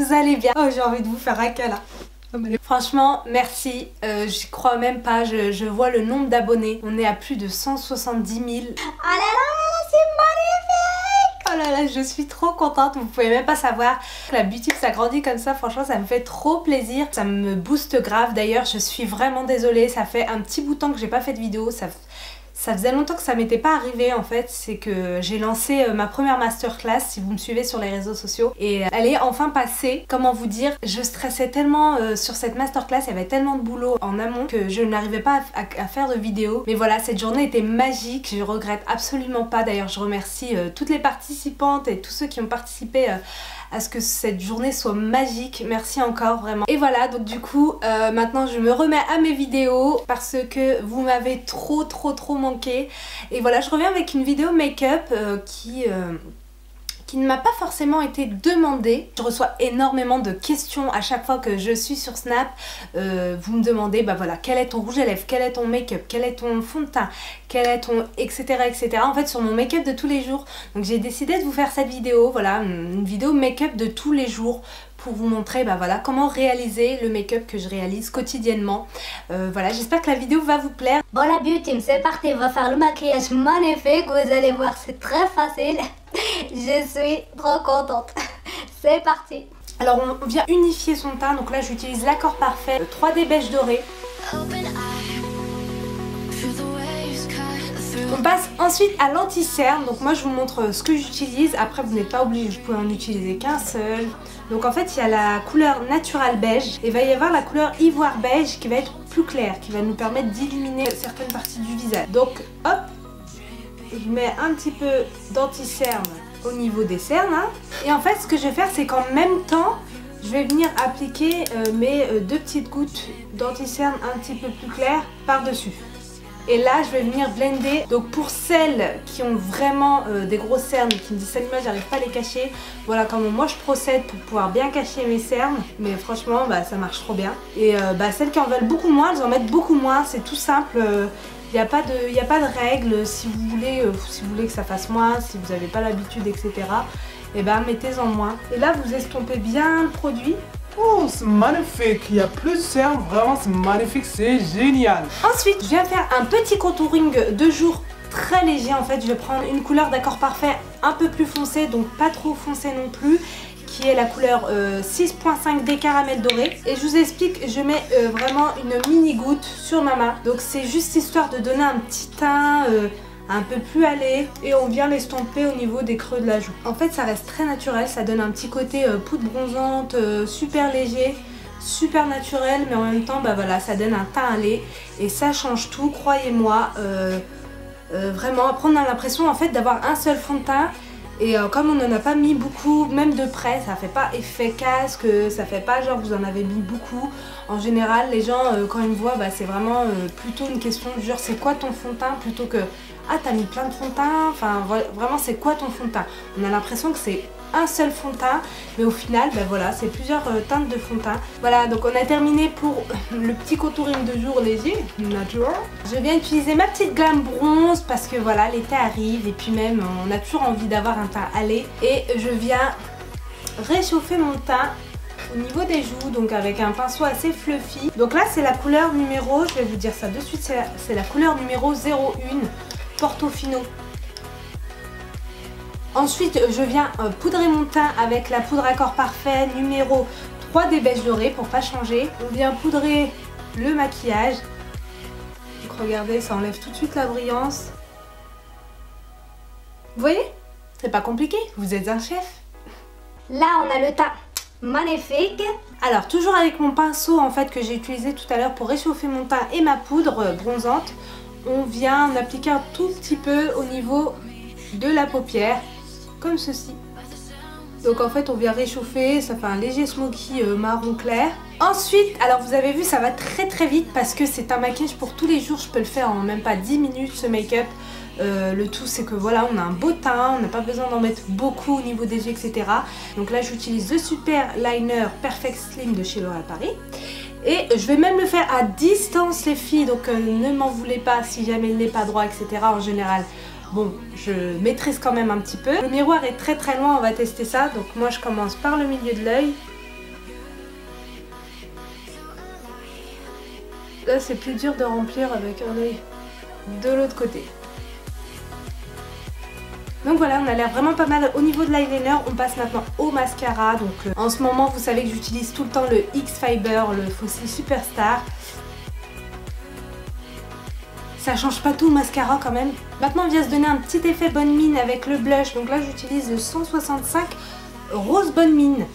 vous allez bien. Oh, j'ai envie de vous faire un câlin. Franchement, merci, j'y crois même pas, je vois le nombre d'abonnés, on est à plus de 170 000. Oh là là, c'est magnifique! Oh là là, je suis trop contente, vous pouvez même pas savoir. La boutique s'agrandit comme ça, franchement ça me fait trop plaisir, ça me booste grave. D'ailleurs je suis vraiment désolée, ça fait un petit bout de temps que j'ai pas fait de vidéo, ça faisait longtemps que ça m'était pas arrivé en fait, c'est que j'ai lancé ma première masterclass si vous me suivez sur les réseaux sociaux et elle est enfin passée. Comment vous dire, je stressais tellement sur cette masterclass, il y avait tellement de boulot en amont que je n'arrivais pas à faire de vidéo. Mais voilà, cette journée était magique, je regrette absolument pas. D'ailleurs je remercie toutes les participantes et tous ceux qui ont participé à ce que cette journée soit magique. Merci encore vraiment. Et voilà, donc du coup maintenant je me remets à mes vidéos parce que vous m'avez trop manqué. Et voilà, je reviens avec une vidéo make-up qui ne m'a pas forcément été demandée. Je reçois énormément de questions à chaque fois que je suis sur Snap. Vous me demandez, bah voilà, quel est ton rouge à lèvres, quel est ton make-up, quel est ton fond de teint, quel est ton etc etc. En fait sur mon make-up de tous les jours. Donc j'ai décidé de vous faire cette vidéo, voilà, une vidéo make-up de tous les jours pour vous montrer bah voilà, comment réaliser le make-up que je réalise quotidiennement. Voilà, j'espère que la vidéo va vous plaire. Bon la beauty, c'est parti, on va faire le maquillage magnifique, vous allez voir c'est très facile. Je suis trop contente. C'est parti. Alors on vient unifier son teint, donc là j'utilise l'accord parfait 3D beige doré. On passe ensuite à l'anti-cerne, donc moi je vous montre ce que j'utilise, après vous n'êtes pas obligé, vous pouvez en utiliser qu'un seul. Donc en fait il y a la couleur naturelle beige et il va y avoir la couleur ivoire beige qui va être plus claire, qui va nous permettre d'illuminer certaines parties du visage. Donc hop, je mets un petit peu d'anti-cerne au niveau des cernes hein. Et en fait ce que je vais faire c'est qu'en même temps je vais venir appliquer mes deux petites gouttes d'anti-cerne un petit peu plus claires par dessus. Et là je vais venir blender. Donc pour celles qui ont vraiment des grosses cernes et qui me disent Salima j'arrive pas à les cacher, voilà comment moi je procède pour pouvoir bien cacher mes cernes. Mais franchement bah, ça marche trop bien. Et bah, celles qui en veulent beaucoup moins, elles en mettent beaucoup moins, c'est tout simple. Il n'y a pas de règle, si vous voulez que ça fasse moins, si vous n'avez pas l'habitude, etc. Et ben mettez-en moins. Et là vous estompez bien le produit. Oh c'est magnifique, il y a plus de cernes, vraiment c'est magnifique, c'est génial. Ensuite je viens faire un petit contouring de jour très léger en fait. Je vais prendre une couleur d'accord parfait un peu plus foncée, donc pas trop foncée non plus, qui est la couleur 6.5D caramel doré. Et je vous explique, je mets vraiment une mini goutte sur ma main. Donc c'est juste histoire de donner un petit teint un peu plus allé. Et on vient l'estomper au niveau des creux de la joue. En fait ça reste très naturel, ça donne un petit côté poudre bronzante, super léger, super naturel. Mais en même temps bah voilà, ça donne un teint allé. Et ça change tout, croyez-moi. Vraiment, après on a l'impression en fait d'avoir un seul fond de teint. Et comme on n'en a pas mis beaucoup, même de près, ça fait pas effet casque, ça fait pas genre vous en avez mis beaucoup. En général, les gens, quand ils me voient, bah, c'est vraiment plutôt une question du genre c'est quoi ton fond de teint plutôt que ah t'as mis plein de fond de teint, enfin vraiment c'est quoi ton fond de teint. On a l'impression que c'est un seul fond de teint, mais au final, bah, voilà, c'est plusieurs teintes de fond de teint. Voilà, donc on a terminé pour le petit contouring de jour léger, natural. Je viens utiliser ma petite Glam Bronze parce que voilà, l'été arrive et puis même on a toujours envie d'avoir un teint allé. Et je viens réchauffer mon teint au niveau des joues, donc avec un pinceau assez fluffy. Donc là c'est la couleur numéro, je vais vous dire ça de suite, c'est la couleur numéro 01 Portofino. Ensuite je viens poudrer mon teint avec la poudre accord parfait numéro 3D beige doré pour pas changer. On vient poudrer le maquillage. Donc regardez, ça enlève tout de suite la brillance. Vous voyez? C'est pas compliqué, vous êtes un chef. Là on a le teint magnifique. Alors toujours avec mon pinceau en fait que j'ai utilisé tout à l'heure pour réchauffer mon teint et ma poudre bronzante, on vient en appliquer un tout petit peu au niveau de la paupière, comme ceci. Donc en fait on vient réchauffer, ça fait un léger smoky marron clair. Ensuite, alors vous avez vu ça va très vite parce que c'est un maquillage pour tous les jours, je peux le faire en même pas 10 minutes ce make-up. Le tout c'est que voilà, on a un beau teint, on n'a pas besoin d'en mettre beaucoup au niveau des yeux, etc. Donc là j'utilise le super liner Perfect Slim de chez L'Oréal Paris. Et je vais même le faire à distance les filles, donc ne m'en voulez pas si jamais il n'est pas droit, etc. En général, bon, je maîtrise quand même un petit peu. Le miroir est très loin, on va tester ça. Donc moi je commence par le milieu de l'œil. Là c'est plus dur de remplir avec un œil de l'autre côté. Donc voilà, on a l'air vraiment pas mal au niveau de l'eyeliner. On passe maintenant au mascara. Donc en ce moment, vous savez que j'utilise tout le temps le X-Fiber, le Fossil Superstar. Ça change pas tout le mascara quand même. Maintenant, on vient se donner un petit effet bonne mine avec le blush. Donc là, j'utilise le 165 Rose Bonne Mine,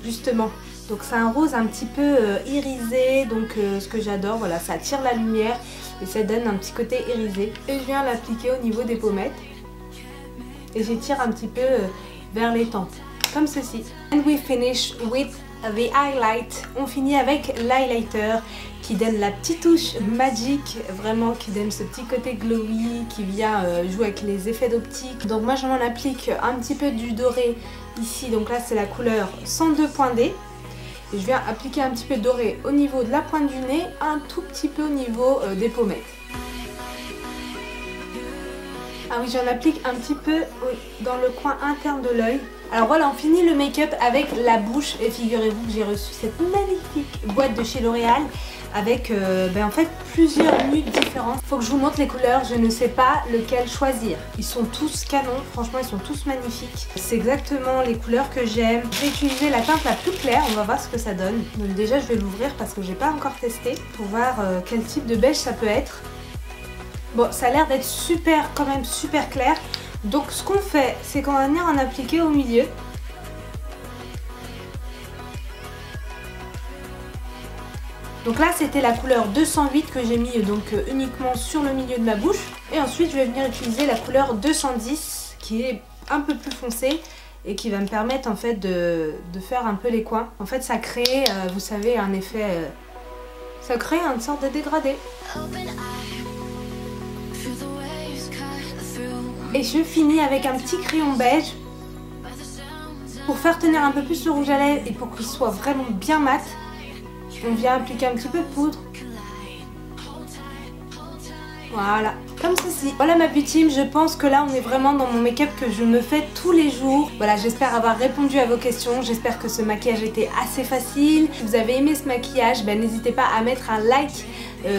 justement. Donc c'est un rose un petit peu irisé, donc ce que j'adore. Voilà, ça attire la lumière et ça donne un petit côté irisé. Et je viens l'appliquer au niveau des pommettes. Et j'étire un petit peu vers les tempes, comme ceci. And we finish with the highlight. On finit avec l'highlighter qui donne la petite touche magique, vraiment qui donne ce petit côté glowy, qui vient jouer avec les effets d'optique. Donc moi j'en applique un petit peu du doré ici, donc là c'est la couleur 102.D. Et je viens appliquer un petit peu de doré au niveau de la pointe du nez, un tout petit peu au niveau des pommettes. Ah oui, j'en applique un petit peu dans le coin interne de l'œil. Alors voilà, on finit le make-up avec la bouche. Et figurez-vous que j'ai reçu cette magnifique boîte de chez L'Oréal avec en fait plusieurs nudes différentes. Faut que je vous montre les couleurs, je ne sais pas lequel choisir. Ils sont tous canons, franchement ils sont tous magnifiques. C'est exactement les couleurs que j'aime. Je vais utiliser la teinte la plus claire, on va voir ce que ça donne. Donc déjà je vais l'ouvrir parce que j'ai pas encore testé pour voir quel type de beige ça peut être. Bon, ça a l'air d'être super, quand même super clair. Donc ce qu'on fait, c'est qu'on va venir en appliquer au milieu. Donc là, c'était la couleur 208 que j'ai mis donc uniquement sur le milieu de ma bouche. Et ensuite, je vais venir utiliser la couleur 210 qui est un peu plus foncée et qui va me permettre en fait de faire un peu les coins. En fait, ça crée, vous savez, un effet... ça crée une sorte de dégradé. Et je finis avec un petit crayon beige pour faire tenir un peu plus le rouge à lèvres et pour qu'il soit vraiment bien mat. On vient appliquer un petit peu de poudre. Voilà, comme ceci. Voilà ma beauty team, je pense que là on est vraiment dans mon make-up que je me fais tous les jours. Voilà, j'espère avoir répondu à vos questions. J'espère que ce maquillage était assez facile. Si vous avez aimé ce maquillage, n'hésitez pas à mettre un like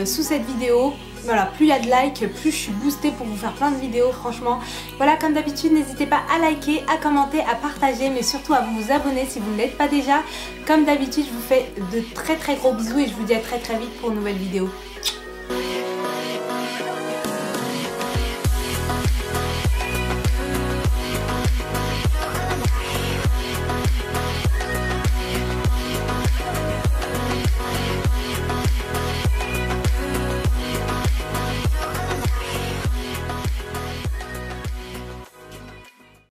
sous cette vidéo. Voilà, plus il y a de likes, plus je suis boostée pour vous faire plein de vidéos, franchement. Voilà, comme d'habitude, n'hésitez pas à liker, à commenter, à partager, mais surtout à vous abonner si vous ne l'êtes pas déjà. Comme d'habitude, je vous fais de très gros bisous et je vous dis à très vite pour une nouvelle vidéo.